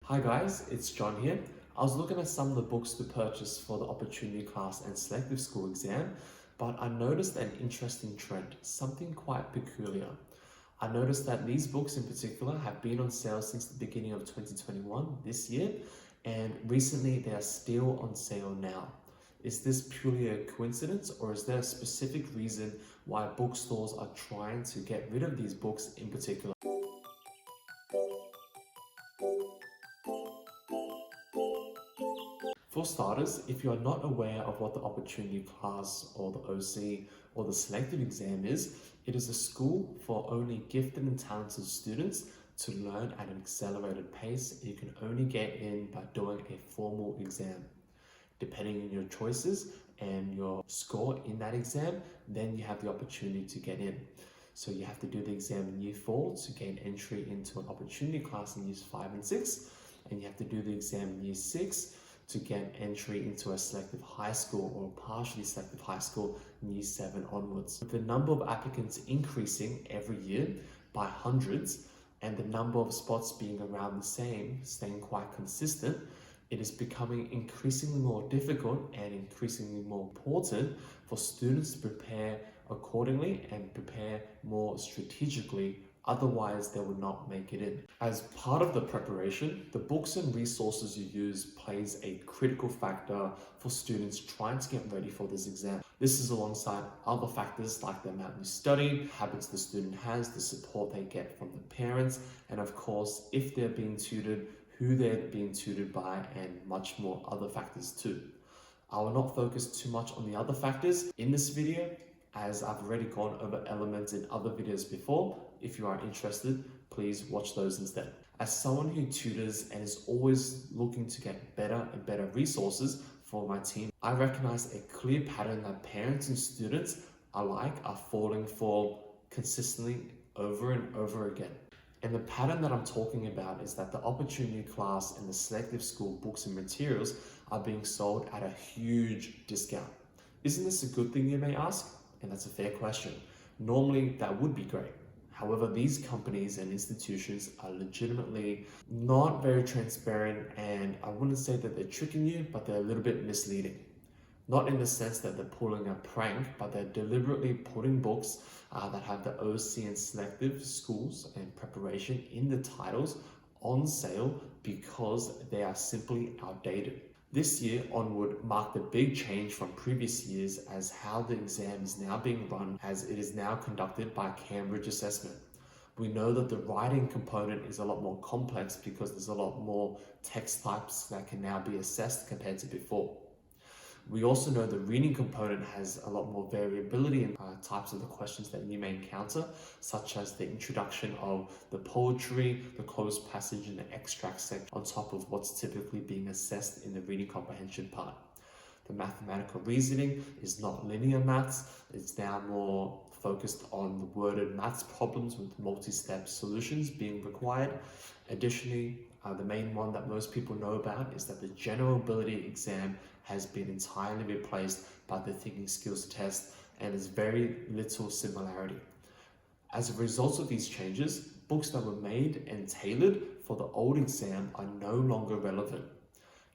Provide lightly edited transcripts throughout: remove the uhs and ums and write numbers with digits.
Hi guys, it's John here. I was looking at some of the books to purchase for the Opportunity Class and Selective School exam, but I noticed an interesting trend, something quite peculiar. I noticed that these books in particular have been on sale since the beginning of 2021, this year, and recently they are still on sale now. Is this purely a coincidence, or is there a specific reason why bookstores are trying to get rid of these books in particular? For starters, if you are not aware of what the Opportunity Class or the OC or the Selective exam is, it is a school for only gifted and talented students to learn at an accelerated pace. You can only get in by doing a formal exam. Depending on your choices and your score in that exam, then you have the opportunity to get in. So you have to do the exam in year 4 to gain entry into an Opportunity Class in years 5 and 6, and you have to do the exam in year 6 to get entry into a selective high school or a partially selective high school in year 7 onwards. With the number of applicants increasing every year by hundreds and the number of spots being around the same, staying quite consistent, it is becoming increasingly more difficult and increasingly more important for students to prepare accordingly and prepare more strategically. Otherwise, they will not make it in. As part of the preparation, the books and resources you use plays a critical factor for students trying to get ready for this exam. This is alongside other factors like the amount you study, habits the student has, the support they get from the parents, and of course, if they're being tutored, who they're being tutored by, and much more other factors too. I will not focus too much on the other factors in this video, as I've already gone over elements in other videos before. If you are interested, please watch those instead. As someone who tutors and is always looking to get better and better resources for my team, I recognize a clear pattern that parents and students alike are falling for consistently over and over again. And the pattern that I'm talking about is that the Opportunity Class and the Selective School books and materials are being sold at a huge discount. Isn't this a good thing, you may ask? And that's a fair question. Normally, that would be great. However, these companies and institutions are legitimately not very transparent, and I wouldn't say that they're tricking you, but they're a little bit misleading. Not in the sense that they're pulling a prank, but they're deliberately putting books that have the OC and Selective schools and preparation in the titles on sale because they are simply outdated. This year onward marked a big change from previous years, as how the exam is now being run, as it is now conducted by Cambridge assessment. We know that the writing component is a lot more complex because there's a lot more text types that can now be assessed compared to before. We also know the reading component has a lot more variability in types of the questions that you may encounter, such as the introduction of the poetry, the closed passage, and the extract section on top of what's typically being assessed in the reading comprehension part. The mathematical reasoning is not linear maths, it's now more focused on the worded maths problems with multi-step solutions being required. Additionally, the main one that most people know about is that the general ability exam has been entirely replaced by the thinking skills test, and there's very little similarity. As a result of these changes, books that were made and tailored for the old exam are no longer relevant.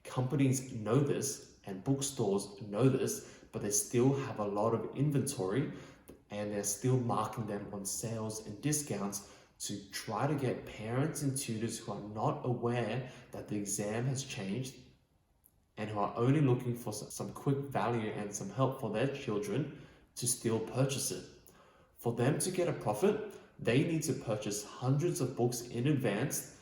Companies know this and bookstores know this, but they still have a lot of inventory and they're still marking them on sales and discounts to try to get parents and tutors who are not aware that the exam has changed and who are only looking for some quick value and some help for their children to still purchase it. For them to get a profit, they need to purchase hundreds of books in advance,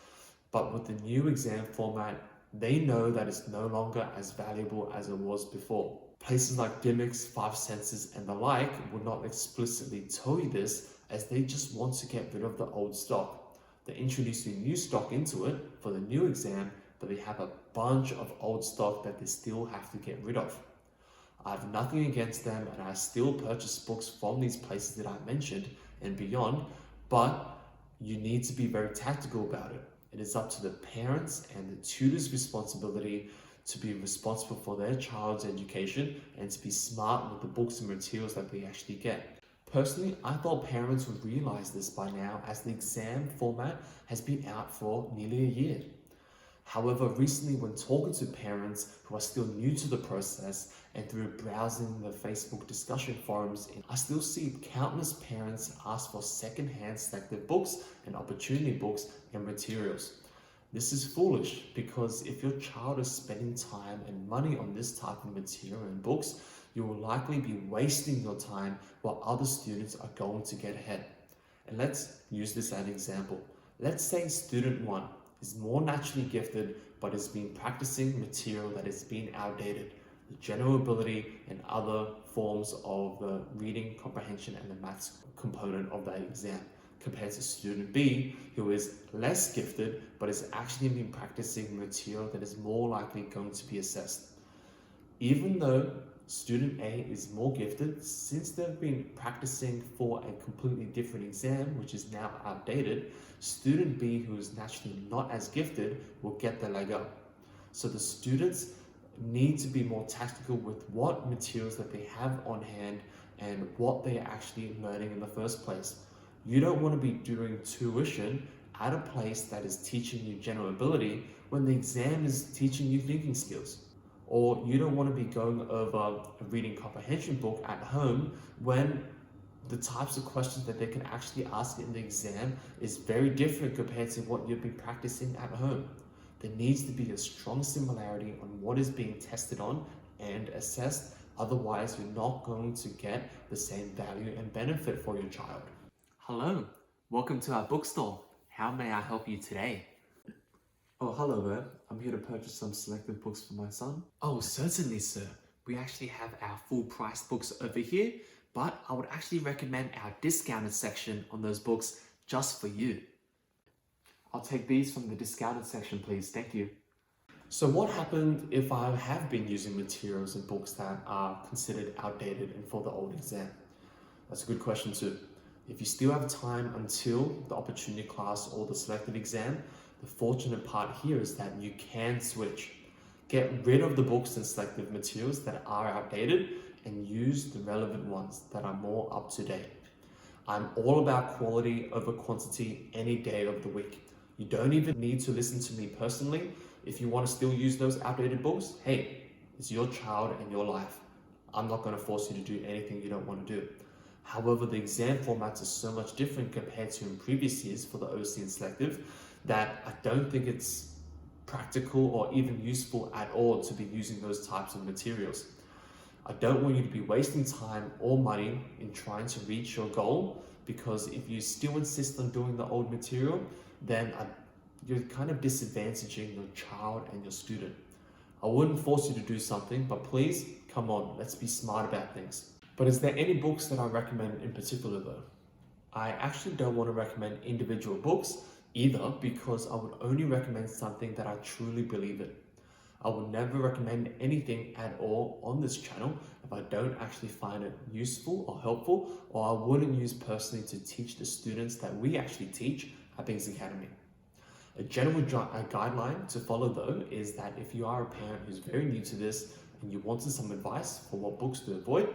but with the new exam format, they know that it's no longer as valuable as it was before. Places like Gimmicks, Five Senses, and the like will not explicitly tell you this, as they just want to get rid of the old stock. They're introducing new stock into it for the new exam, but they have a bunch of old stock that they still have to get rid of. I have nothing against them, and I still purchase books from these places that I mentioned and beyond, but you need to be very tactical about it. It is up to the parents and the tutors' responsibility to be responsible for their child's education and to be smart with the books and materials that they actually get. Personally, I thought parents would realize this by now, as the exam format has been out for nearly a year. However, recently when talking to parents who are still new to the process and through browsing the Facebook discussion forums, I still see countless parents ask for secondhand selective books and opportunity books and materials. This is foolish because if your child is spending time and money on this type of material and books, you will likely be wasting your time while other students are going to get ahead. And let's use this as an example. Let's say student 1 is more naturally gifted but has been practicing material that has been outdated, the general ability and other forms of the reading comprehension and the maths component of that exam, compared to student B, who is less gifted but has actually been practicing material that is more likely going to be assessed. Even though student A is more gifted, since they've been practicing for a completely different exam, which is now outdated, student B, who is naturally not as gifted, will get the leg up. So the students need to be more tactical with what materials that they have on hand and what they are actually learning in the first place. You don't want to be doing tuition at a place that is teaching you general ability when the exam is teaching you thinking skills. Or you don't want to be going over a reading comprehension book at home when the types of questions that they can actually ask in the exam is very different compared to what you've been practicing at home. There needs to be a strong similarity on what is being tested on and assessed. Otherwise, you're not going to get the same value and benefit for your child. Hello, welcome to our bookstore. How may I help you today? Oh, hello there. I'm here to purchase some selective books for my son. Oh, certainly, sir. We actually have our full price books over here, but I would actually recommend our discounted section on those books just for you. I'll take these from the discounted section, please. Thank you. So what happened if I have been using materials and books that are considered outdated and for the old exam? That's a good question too. If you still have time until the opportunity class or the selective exam, the fortunate part here is that you can switch. Get rid of the books and selective materials that are outdated and use the relevant ones that are more up to date. I'm all about quality over quantity any day of the week. You don't even need to listen to me personally. If you want to still use those outdated books, hey, it's your child and your life. I'm not going to force you to do anything you don't want to do. However, the exam formats are so much different compared to in previous years for the OC and selective that I don't think it's practical or even useful at all to be using those types of materials. I don't want you to be wasting time or money in trying to reach your goal, because if you still insist on doing the old material, then you're kind of disadvantaging your child and your student. I wouldn't force you to do something, but please, come on, let's be smart about things. But is there any books that I recommend in particular though? I actually don't want to recommend individual books either, because I would only recommend something that I truly believe in. I would never recommend anything at all on this channel if I don't actually find it useful or helpful, or I wouldn't use personally to teach the students that we actually teach at Bings Academy. A general guideline to follow though is that if you are a parent who's very new to this and you wanted some advice for what books to avoid,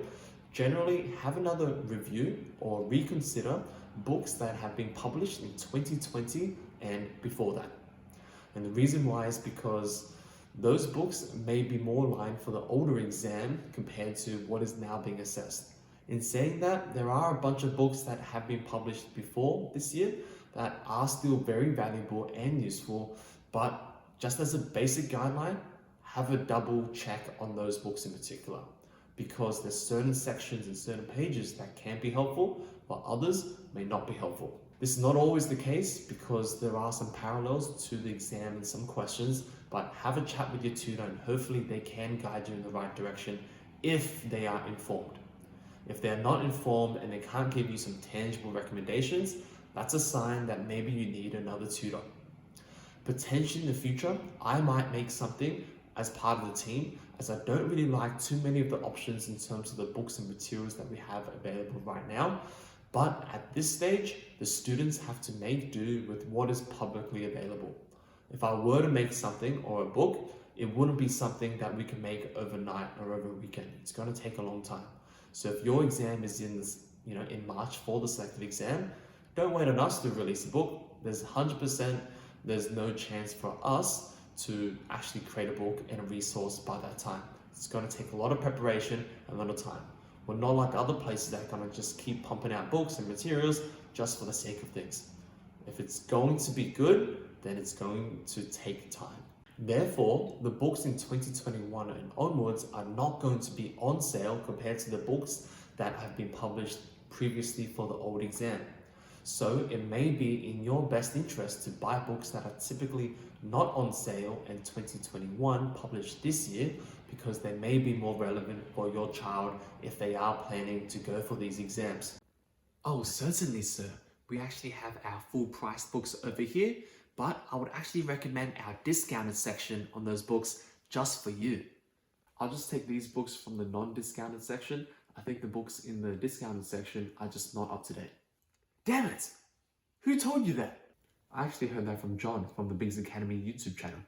generally have another review or reconsider books that have been published in 2020 and before that. And the reason why is because those books may be more aligned for the older exam compared to what is now being assessed. In saying that, there are a bunch of books that have been published before this year that are still very valuable and useful, but just as a basic guideline, have a double check on those books in particular, because there's certain sections and certain pages that can be helpful, while others may not be helpful. This is not always the case because there are some parallels to the exam in some questions, but have a chat with your tutor and hopefully they can guide you in the right direction if they are informed. If they're not informed and they can't give you some tangible recommendations, that's a sign that maybe you need another tutor. Potentially in the future, I might make something as part of the team, as I don't really like too many of the options in terms of the books and materials that we have available right now. But at this stage, the students have to make do with what is publicly available. If I were to make something or a book, it wouldn't be something that we can make overnight or over a weekend. It's going to take a long time. So if your exam is in March for the selective exam, don't wait on us to release a book. There's 100%, there's no chance for us to actually create a book and a resource by that time. It's going to take a lot of preparation and a lot of time. We're not like other places that are going to just keep pumping out books and materials just for the sake of things. If it's going to be good, then it's going to take time. Therefore, the books in 2021 and onwards are not going to be on sale compared to the books that have been published previously for the old exam. So it may be in your best interest to buy books that are typically not on sale in 2021 published this year, because they may be more relevant for your child if they are planning to go for these exams. Oh, certainly, sir. We actually have our full price books over here, but I would actually recommend our discounted section on those books just for you. I'll just take these books from the non-discounted section. I think the books in the discounted section are just not up to date. Damn it! Who told you that? I actually heard that from John from the Biggs Academy YouTube channel.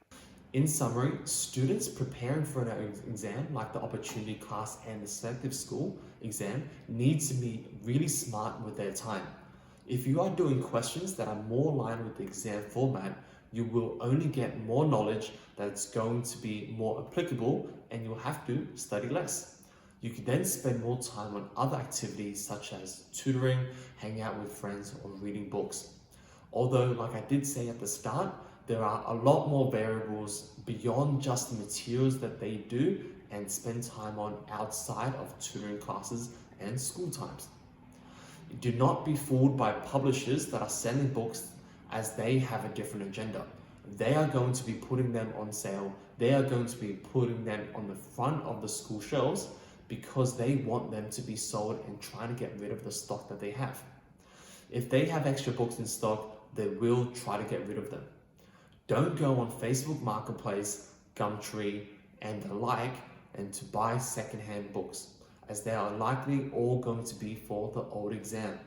In summary, students preparing for an exam like the Opportunity Class and the Selective School exam need to be really smart with their time. If you are doing questions that are more aligned with the exam format, you will only get more knowledge that's going to be more applicable, and you'll have to study less. You can then spend more time on other activities such as tutoring, hanging out with friends, or reading books. Although, like I did say at the start, there are a lot more variables beyond just the materials that they do and spend time on outside of tutoring classes and school times. Do not be fooled by publishers that are selling books as they have a different agenda. They are going to be putting them on sale. They are going to be putting them on the front of the school shelves because they want them to be sold and trying to get rid of the stock that they have. If they have extra books in stock, they will try to get rid of them. Don't go on Facebook Marketplace, Gumtree, and the like and to buy secondhand books, as they are likely all going to be for the old exam.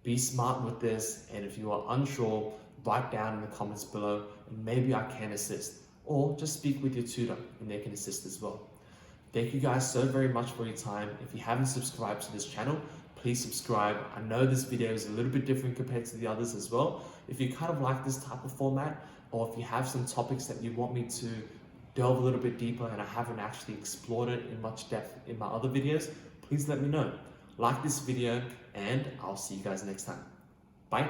Be smart with this, and if you are unsure, write down in the comments below and maybe I can assist, or just speak with your tutor and they can assist as well. Thank you guys so very much for your time. If you haven't subscribed to this channel, please subscribe. I know this video is a little bit different compared to the others as well. If you kind of like this type of format, or if you have some topics that you want me to delve a little bit deeper and I haven't actually explored it in much depth in my other videos, please let me know. Like this video and I'll see you guys next time. Bye.